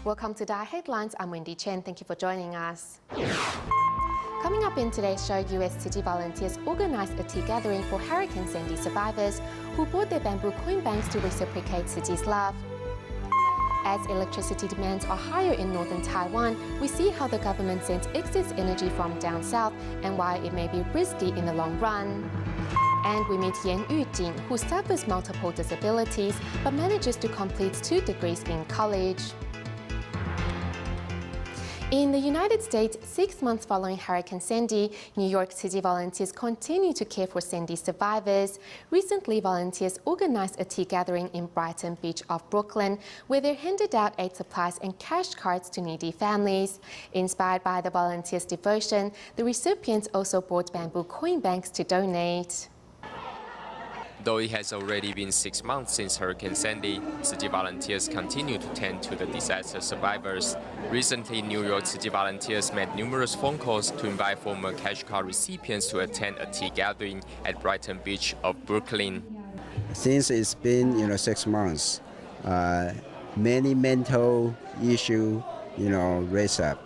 Welcome to DaAi Headlines. I'm Wendy Chen. Thank you for joining us. Coming up in today's show, US city volunteers organized a tea gathering for Hurricane Sandy survivors who bought their bamboo coin banks to reciprocate city's love. As electricity demands are higher in northern Taiwan, we see how the government sends excess energy from down south and why it may be risky in the long run. And we meet Yan Yujing, who suffers multiple disabilities but manages to complete 2 degrees in college. In the United States, 6 months following Hurricane Sandy, New York City volunteers continue to care for Sandy survivors. Recently, volunteers organized a tea gathering in Brighton Beach off Brooklyn, where they handed out aid supplies and cash cards to needy families. Inspired by the volunteers' devotion, the recipients also bought bamboo coin banks to donate. Though it has already been 6 months since Hurricane Sandy, city volunteers continue to tend to the disaster survivors. Recently, New York City volunteers made numerous phone calls to invite former cash card recipients to attend a tea gathering at Brighton Beach of Brooklyn. Since it's been 6 months, many mental issues raise up.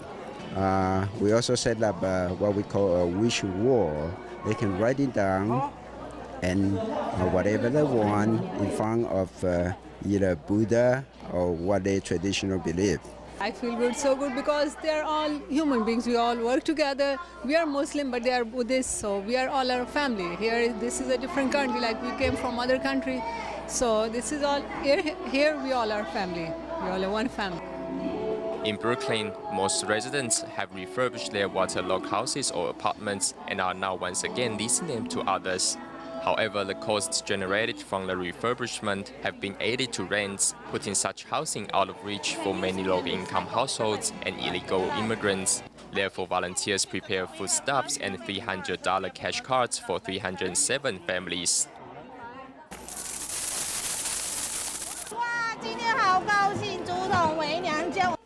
We also set up what we call a wish wall. They can write it down and whatever they want in front of either Buddha or what they traditionally believe. I feel good, so good, because they are all human beings. We all work together. We are Muslim, but they are Buddhist, so we are all our family. Here, this is a different country, like we came from other country. So this is all, here we all are family. We all are one family. In Brooklyn, most residents have refurbished their waterlogged houses or apartments and are now once again leasing them to others. However, the costs generated from the refurbishment have been added to rents, putting such housing out of reach for many low-income households and illegal immigrants. Therefore, volunteers prepare foodstuffs and $300 cash cards for 307 families.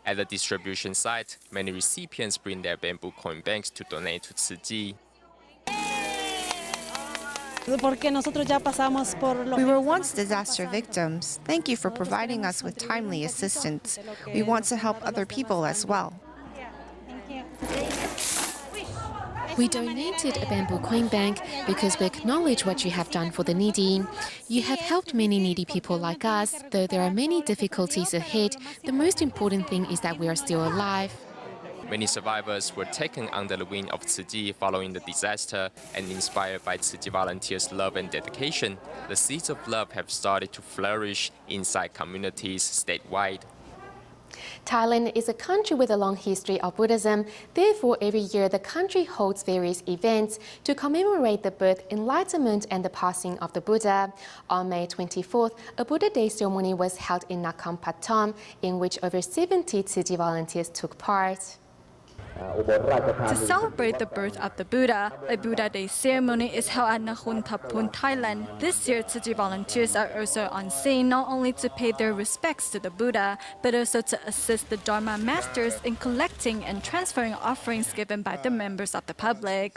At the distribution site, many recipients bring their bamboo coin banks to donate to Tzu Chi. We were once disaster victims. Thank you for providing us with timely assistance. We want to help other people as well. We donated a bamboo coin bank because we acknowledge what you have done for the needy. You have helped many needy people like us. Though there are many difficulties ahead, the most important thing is that we are still alive. Many survivors were taken under the wing of Tzu Chi following the disaster, and inspired by Tzu Chi volunteers' love and dedication, the seeds of love have started to flourish inside communities statewide. Thailand is a country with a long history of Buddhism. Therefore, every year the country holds various events to commemorate the birth, enlightenment and the passing of the Buddha. On May 24th, a Buddha Day ceremony was held in Nakhon Pathom, in which over 70 Tzu Chi volunteers took part. To celebrate the birth of the Buddha, a Buddha Day ceremony is held at Nakhon Pathom, Thailand. This year, Tzu Chi volunteers are also on scene not only to pay their respects to the Buddha, but also to assist the Dharma masters in collecting and transferring offerings given by the members of the public.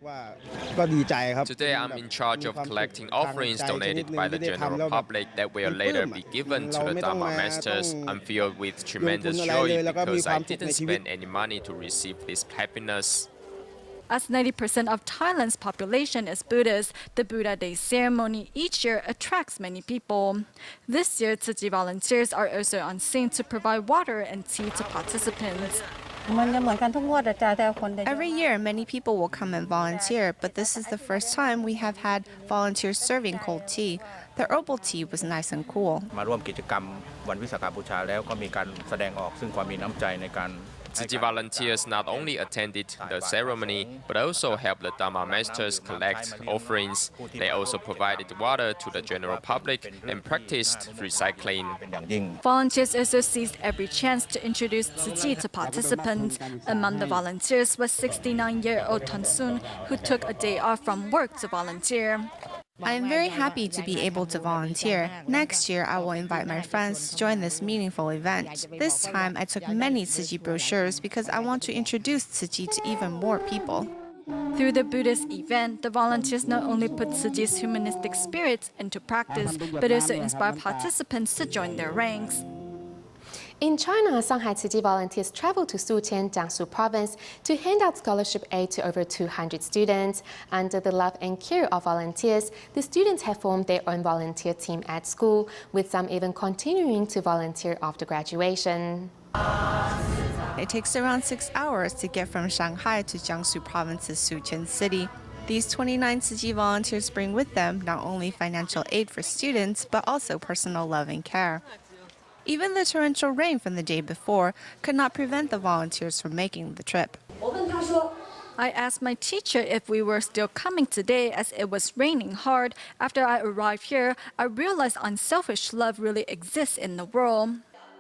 Today, I'm in charge of collecting offerings donated by the general public that will later be given to the Dharma masters. I'm filled with tremendous joy because I didn't spend any money to receive this happiness. As 90% of Thailand's population is Buddhist, the Buddha Day ceremony each year attracts many people. This year, Tzu Chi volunteers are also on scene to provide water and tea to participants. Every year, many people will come and volunteer, but this is the first time we have had volunteers serving cold tea. The herbal tea was nice and cool. Tzu Chi volunteers not only attended the ceremony, but also helped the Dharma masters collect offerings. They also provided water to the general public and practiced recycling. Volunteers also seized every chance to introduce Tzu Chi to participants. Among the volunteers was 69-year-old Ton Sun, who took a day off from work to volunteer. I am very happy to be able to volunteer. Next year, I will invite my friends to join this meaningful event. This time, I took many Tzu Chi brochures because I want to introduce Tzu Chi to even more people. Through the Buddhist event, the volunteers not only put Tzu Chi's humanistic spirits into practice, but also inspire participants to join their ranks. In China, Shanghai Tzu Chi volunteers traveled to Suqian, Jiangsu province, to hand out scholarship aid to over 200 students. Under the love and care of volunteers, the students have formed their own volunteer team at school, with some even continuing to volunteer after graduation. It takes around 6 hours to get from Shanghai to Jiangsu province's Suqian city. These 29 Tzu Chi volunteers bring with them not only financial aid for students, but also personal love and care. Even the torrential rain from the day before could not prevent the volunteers from making the trip. I asked my teacher if we were still coming today as it was raining hard. After I arrived here, I realized unselfish love really exists in the world.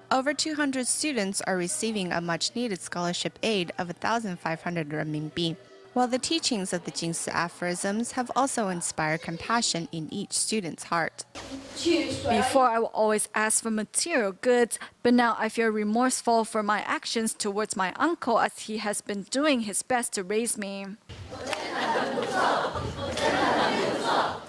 Over 200 students are receiving a much-needed scholarship aid of 1,500 renminbi, while the teachings of the Jingsi aphorisms have also inspired compassion in each student's heart. Before, I would always ask for material goods, but now I feel remorseful for my actions towards my uncle as he has been doing his best to raise me.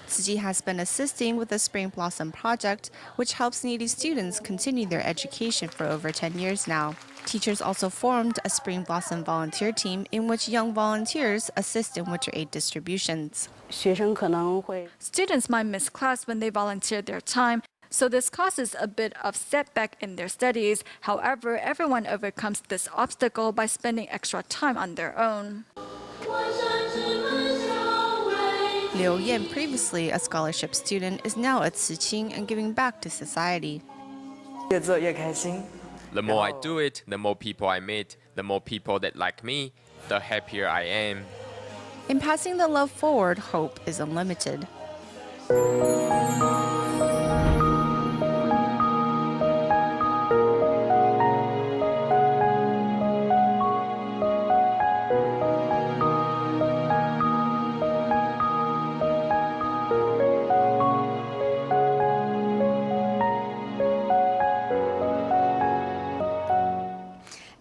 Tzu Chi has been assisting with the Spring Blossom Project, which helps needy students continue their education for over 10 years now. Teachers also formed a Spring Blossom volunteer team in which young volunteers assist in winter aid distributions. Students might miss class when they volunteer their time, so this causes a bit of setback in their studies. However, everyone overcomes this obstacle by spending extra time on their own. Liu Yan, previously a scholarship student, is now at Ciqing and giving back to society. The more I do it, the more people I meet, the more people that like me, the happier I am. In passing the love forward, hope is unlimited.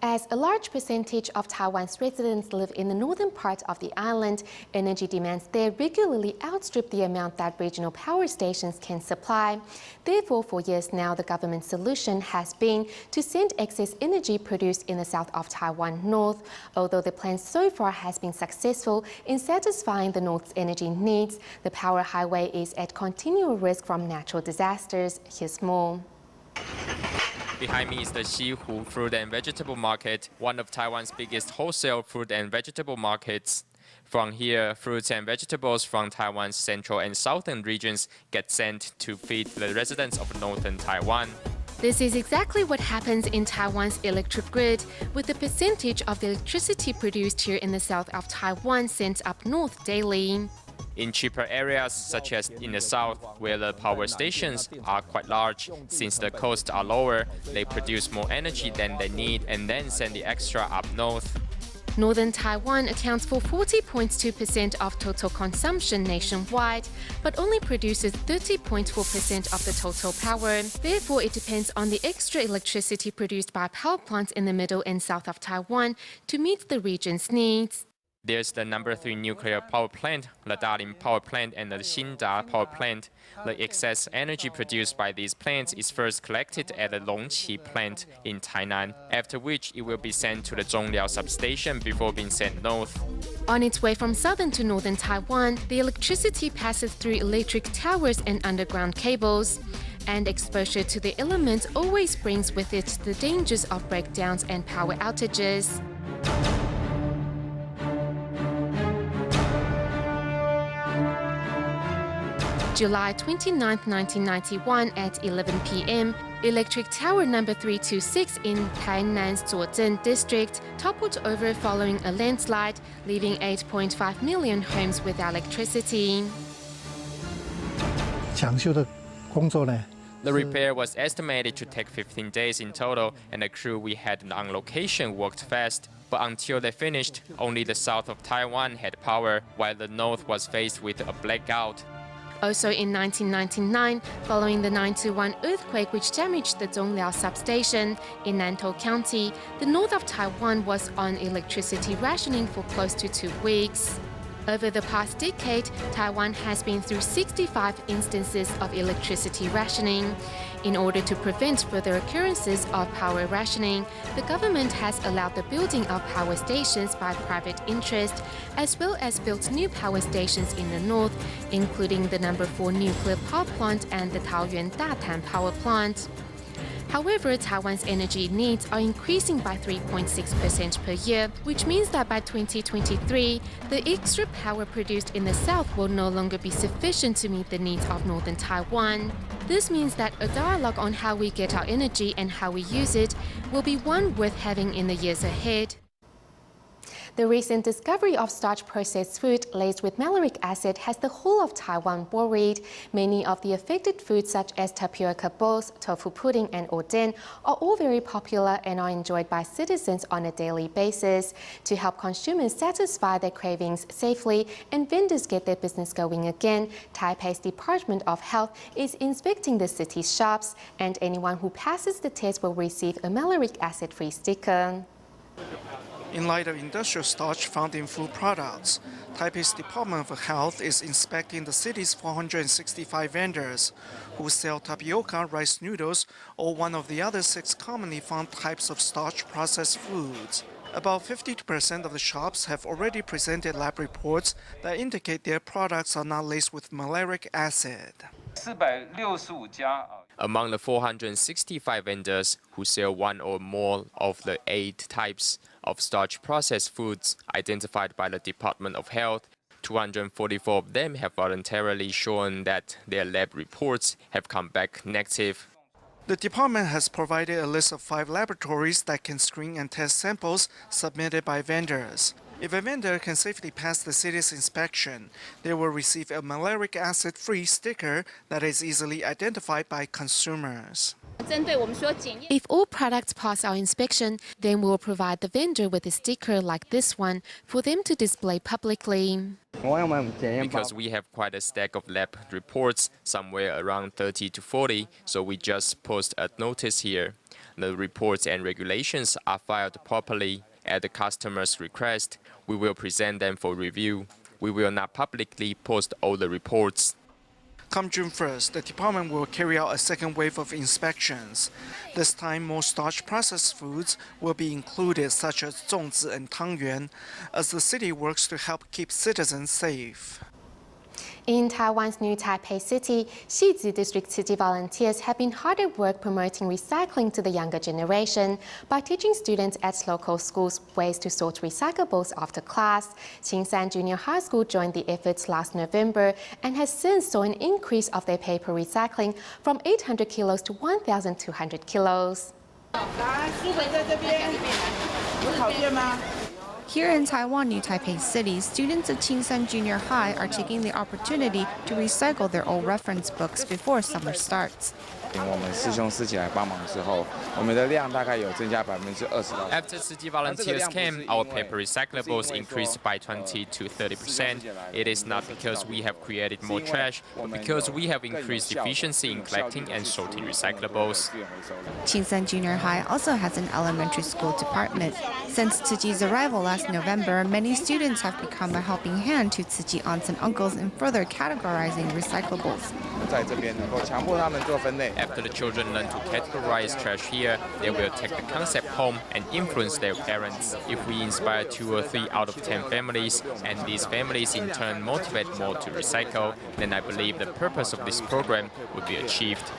As a large percentage of Taiwan's residents live in the northern part of the island, energy demands there regularly outstrip the amount that regional power stations can supply. Therefore, for years now, the government's solution has been to send excess energy produced in the south of Taiwan north. Although the plan so far has been successful in satisfying the north's energy needs, the power highway is at continual risk from natural disasters. Here's more. Behind me is the Xihu Fruit and Vegetable Market, one of Taiwan's biggest wholesale fruit and vegetable markets. From here, fruits and vegetables from Taiwan's central and southern regions get sent to feed the residents of northern Taiwan. This is exactly what happens in Taiwan's electric grid, with the percentage of the electricity produced here in the south of Taiwan sent up north daily. In cheaper areas, such as in the south, where the power stations are quite large, since the costs are lower, they produce more energy than they need and then send the extra up north. Northern Taiwan accounts for 40.2% of total consumption nationwide, but only produces 30.4% of the total power. Therefore, it depends on the extra electricity produced by power plants in the middle and south of Taiwan to meet the region's needs. There's the number 3 nuclear power plant, the Dalian power plant, and the Xinda power plant. The excess energy produced by these plants is first collected at the Longqi plant in Tainan, after which it will be sent to the Zhongliao substation before being sent north. On its way from southern to northern Taiwan, the electricity passes through electric towers and underground cables. And exposure to the elements always brings with it the dangers of breakdowns and power outages. July 29, 1991 at 11 p.m., electric tower number 326 in Tainan's Zuozhen district toppled over following a landslide, leaving 8.5 million homes without electricity. The repair was estimated to take 15 days in total, and the crew we had on location worked fast. But until they finished, only the south of Taiwan had power, while the north was faced with a blackout. Also in 1999, following the 9/1 earthquake which damaged the Zhongliao substation in Nantou County, the north of Taiwan was on electricity rationing for close to 2 weeks. Over the past decade, Taiwan has been through 65 instances of electricity rationing. In order to prevent further occurrences of power rationing, the government has allowed the building of power stations by private interest, as well as built new power stations in the north, including the number 4 nuclear power plant and the Taoyuan Datan power plant. However, Taiwan's energy needs are increasing by 3.6% per year, which means that by 2023, the extra power produced in the south will no longer be sufficient to meet the needs of northern Taiwan. This means that a dialogue on how we get our energy and how we use it will be one worth having in the years ahead. The recent discovery of starch-processed food laced with maleric acid has the whole of Taiwan worried. Many of the affected foods, such as tapioca balls, tofu pudding, and oden, are all very popular and are enjoyed by citizens on a daily basis. To help consumers satisfy their cravings safely and vendors get their business going again, Taipei's Department of Health is inspecting the city's shops, and anyone who passes the test will receive a maleric acid-free sticker. In light of industrial starch found in food products, Taipei's Department of Health is inspecting the city's 465 vendors who sell tapioca, rice noodles, or one of the other 6 commonly found types of starch-processed foods. About 50% of the shops have already presented lab reports that indicate their products are not laced with maleric acid. Among the 465 vendors who sell one or more of the 8 types of starch-processed foods identified by the Department of Health, 244 of them have voluntarily shown that their lab reports have come back negative. The department has provided a list of 5 laboratories that can screen and test samples submitted by vendors. If a vendor can safely pass the city's inspection, they will receive a maleric acid-free sticker that is easily identified by consumers. If all products pass our inspection, then we'll provide the vendor with a sticker like this one for them to display publicly. Because we have quite a stack of lab reports, somewhere around 30 to 40, so we just post a notice here. The reports and regulations are filed properly. At the customer's request, we will present them for review. We will not publicly post all the reports. Come June 1st, the department will carry out a second wave of inspections. This time, more starch-processed foods will be included, such as zongzi and tangyuan, as the city works to help keep citizens safe. In Taiwan's new Taipei City, Xizhi District city volunteers have been hard at work promoting recycling to the younger generation by teaching students at local schools ways to sort recyclables after class. Qingshan Junior High School joined the efforts last November and has since saw an increase of their paper recycling from 800 kilos to 1,200 kilos. Here in Taiwan, New Taipei City, students at Qingshan Junior High are taking the opportunity to recycle their old reference books before summer starts. After city volunteers came, our paper recyclables increased by 20 to 30%. It is not because we have created more trash, but because we have increased efficiency in collecting and sorting recyclables. Qingshan Junior High also has an elementary school department. Since Tzu Chi's arrival last November, many students have become a helping hand to Tzu Chi aunts and uncles in further categorizing recyclables. After the children learn to categorize trash here, they will take the concept home and influence their parents. If we inspire 2 or 3 out of 10 families, and these families in turn motivate more to recycle, then I believe the purpose of this program would be achieved.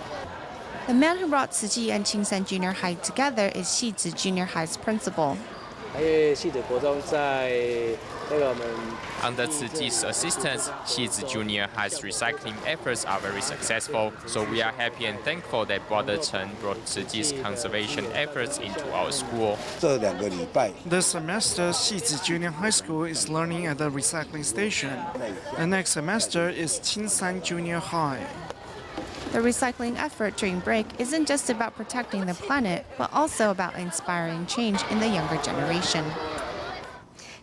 The man who brought Tzu Chi and Qingshan Junior High together is Xizhi Junior High's principal. Under Tzu Chi's assistance, Xizhi Junior High's recycling efforts are very successful, so we are happy and thankful that Brother Chen brought Tzu Chi's conservation efforts into our school. This semester, Xizhi Junior High School is learning at the recycling station. The next semester is Qingshan Junior High. The recycling effort during break isn't just about protecting the planet, but also about inspiring change in the younger generation.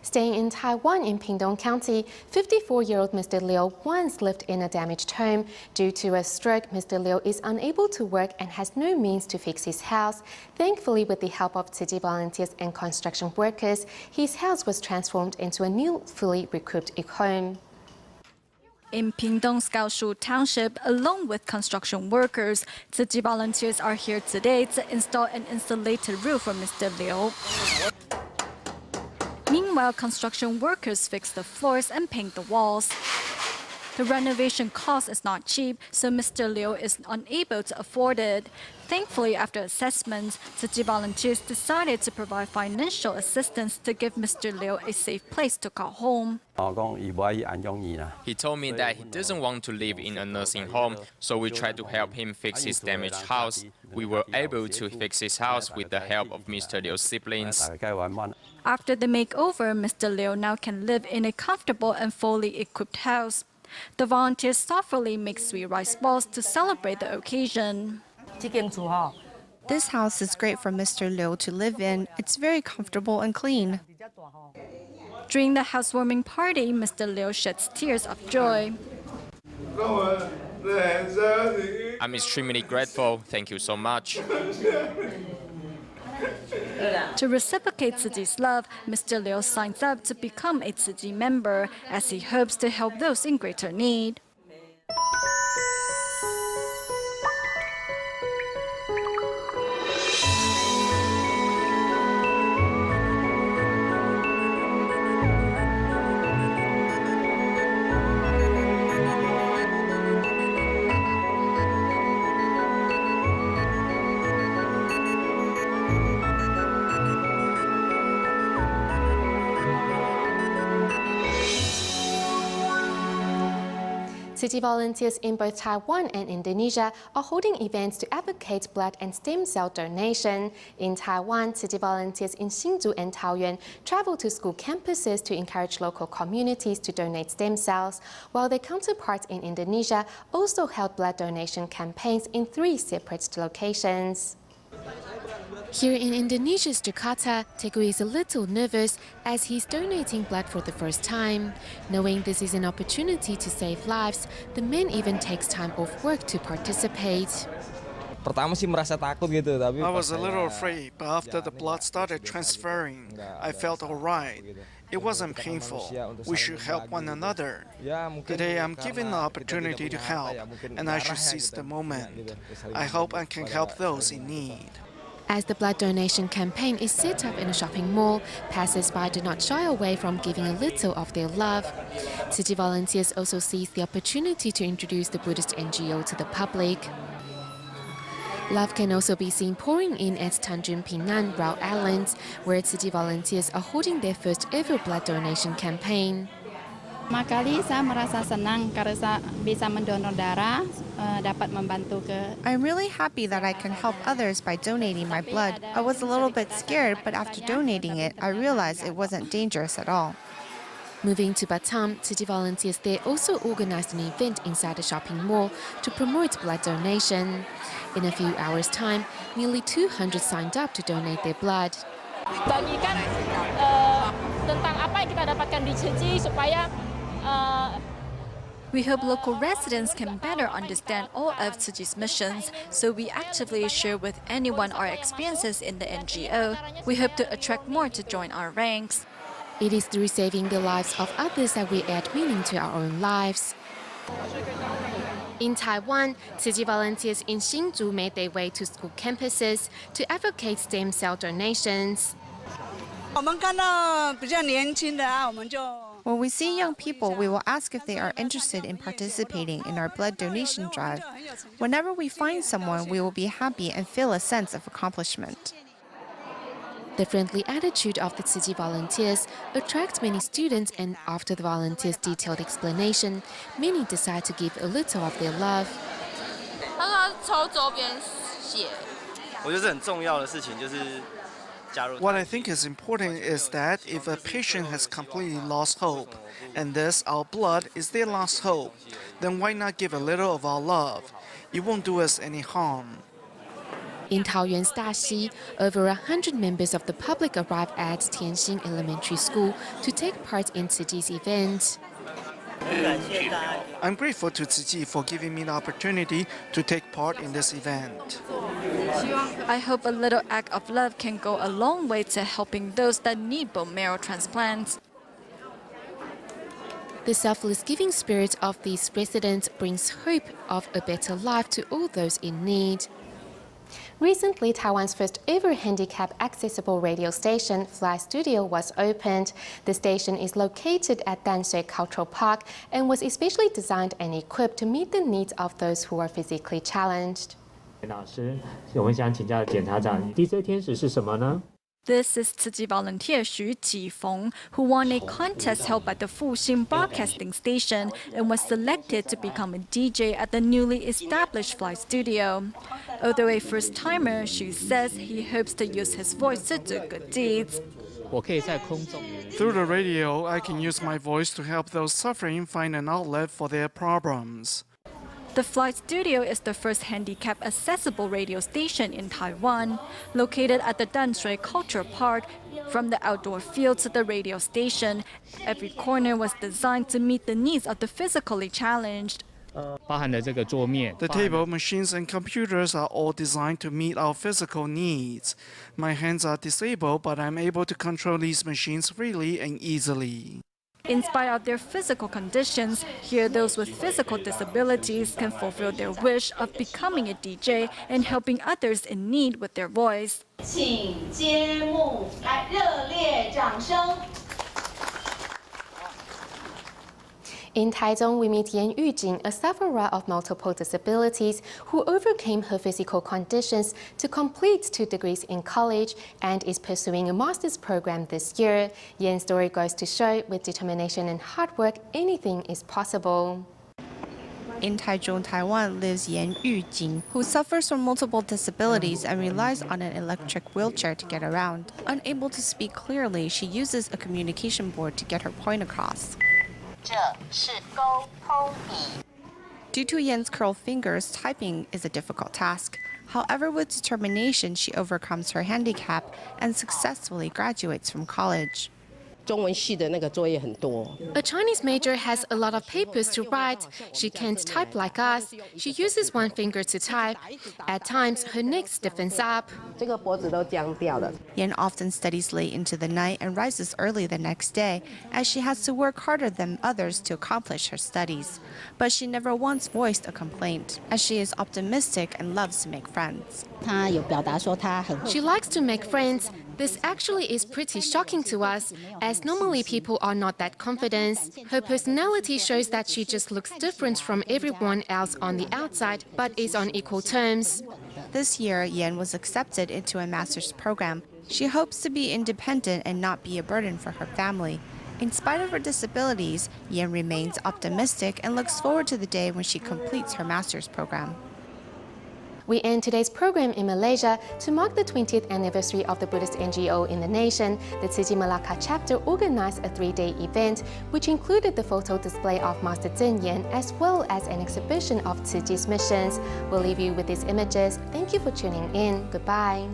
Staying in Taiwan in Pingtung County, 54-year-old Mr. Liu once lived in a damaged home. Due to a stroke, Mr. Liu is unable to work and has no means to fix his house. Thankfully, with the help of Tzu Chi volunteers and construction workers, his house was transformed into a new, fully equipped home. In Pingtung's Gaoshu Township, along with construction workers, Tzu Chi volunteers are here today to install an insulated roof for Mr. Liu. Meanwhile, construction workers fix the floors and paint the walls. The renovation cost is not cheap, so Mr. Liu is unable to afford it. Thankfully, after assessment, Tzu Chi volunteers decided to provide financial assistance to give Mr. Liu a safe place to call home. He told me that he doesn't want to live in a nursing home, so we tried to help him fix his damaged house. We were able to fix his house with the help of Mr. Liu's siblings. After the makeover, Mr. Liu now can live in a comfortable and fully equipped house. The volunteers thoughtfully make sweet rice balls to celebrate the occasion. This house is great for Mr. Liu to live in. It's very comfortable and clean. During the housewarming party, Mr. Liu sheds tears of joy. I'm extremely grateful. Thank you so much. To reciprocate Tzu Chi's love, Mr. Liu signs up to become a Tzu Chi member as he hopes to help those in greater need. Tzu Chi volunteers in both Taiwan and Indonesia are holding events to advocate blood and stem cell donation. In Taiwan, Tzu Chi volunteers in Hsinchu and Taoyuan travel to school campuses to encourage local communities to donate stem cells, while their counterparts in Indonesia also held blood donation campaigns in 3 separate locations. Here in Indonesia's Jakarta, Teguh is a little nervous as he's donating blood for the first time. Knowing this is an opportunity to save lives, the man even takes time off work to participate. I was a little afraid, but after the blood started transferring, I felt all right. It wasn't painful. We should help one another. Today I'm given the opportunity to help, and I should seize the moment. I hope I can help those in need. As the blood donation campaign is set up in a shopping mall, passers-by do not shy away from giving a little of their love. Tzu Chi volunteers also seize the opportunity to introduce the Buddhist NGO to the public. Love can also be seen pouring in at Tanjung Pinang, Rao Islands, where Tzu Chi volunteers are holding their first ever blood donation campaign. I'm really happy that I can help others by donating my blood. I was a little bit scared, but after donating it, I realized it wasn't dangerous at all. Moving to Batam, Tzu Chi volunteers there also organized an event inside a shopping mall to promote blood donation. In a few hours' time, nearly 200 signed up to donate their blood. We hope local residents can better understand all of Tzu Chi's missions, so we actively share with anyone our experiences in the NGO. We hope to attract more to join our ranks. It is through saving the lives of others that we add meaning to our own lives. In Taiwan, Tzu Chi volunteers in Hsinchu made their way to school campuses to advocate stem cell donations. When we see young people, we will ask if they are interested in participating in our blood donation drive. Whenever we find someone, we will be happy and feel a sense of accomplishment. The friendly attitude of the Tzu Chi volunteers attracts many students, and after the volunteers' detailed explanation, many decide to give a little of their love. What I think is important is that if a patient has completely lost hope, and this, our blood, is their last hope, then why not give a little of our love? It won't do us any harm. In Taoyuan's Daxi, over 100 members of the public arrived at Tianxing Elementary School to take part in Tzu Chi's event. I'm grateful to Tzu Chi for giving me the opportunity to take part in this event. I hope a little act of love can go a long way to helping those that need bone marrow transplants. The selfless giving spirit of these residents brings hope of a better life to all those in need. Recently, Taiwan's first ever handicap accessible radio station, Fly Studio, was opened. The station is located at Danshui Cultural Park and was especially designed and equipped to meet the needs of those who are physically challenged. 老师，我们想请教检察长 ，DJ 天使是什么呢？ This is Tzu Chi volunteer Xu Jifeng, who won a contest held by the Fuxing Broadcasting Station and was selected to become a DJ at the newly established Fly Studio. Although a first-timer, Xu says he hopes to use his voice to do good deeds. 我可以在空中。 Through the radio, I can use my voice to help those suffering find an outlet for their problems. The Fly Studio is the first handicap-accessible radio station in Taiwan. Located at the Danshui Cultural Park, from the outdoor field to the radio station, every corner was designed to meet the needs of the physically challenged. 包含的这个桌面。 The table, machines, and computers are all designed to meet our physical needs. My hands are disabled, but I'm able to control these machines freely and easily. In spite of their physical conditions, here those with physical disabilities can fulfill their wish of becoming a DJ and helping others in need with their voice. 请揭幕，来热烈掌声。 In Taichung, we meet Yan Yujing, a sufferer of multiple disabilities who overcame her physical conditions to complete 2 degrees in college and is pursuing a master's program this year. Yan's story goes to show with determination and hard work, anything is possible. In Taichung, Taiwan, lives Yan Yujing, who suffers from multiple disabilities and relies on an electric wheelchair to get around. Unable to speak clearly, she uses a communication board to get her point across. 这是沟通笔。 Due to Yan's curled fingers, typing is a difficult task. However, with determination, she overcomes her handicap and successfully graduates from college. 中文系的那个作业很多。 A Chinese major has a lot of papers to write. She can't type like us. She uses one finger to type. At times, her neck stiffens up. 这个脖子都僵掉了。 Yan often studies late into the night and rises early the next day, as she has to work harder than others to accomplish her studies. But she never once voiced a complaint, as she is optimistic and loves to make friends. 他有表达说他很 She likes to make friends. This actually is pretty shocking to us, as normally people are not that confident. Her personality shows that she just looks different from everyone else on the outside, but is on equal terms. This year, Yan was accepted into a master's program. She hopes to be independent and not be a burden for her family. In spite of her disabilities, Yan remains optimistic and looks forward to the day when she completes her master's program. We end today's program in Malaysia. To mark the 20th anniversary of the Buddhist NGO in the nation, the Tzu Chi Malacca chapter organized a 3-day event, which included the photo display of Master Zhen Yan as well as an exhibition of Tzu Chi's missions. We'll leave you with these images. Thank you for tuning in. Goodbye.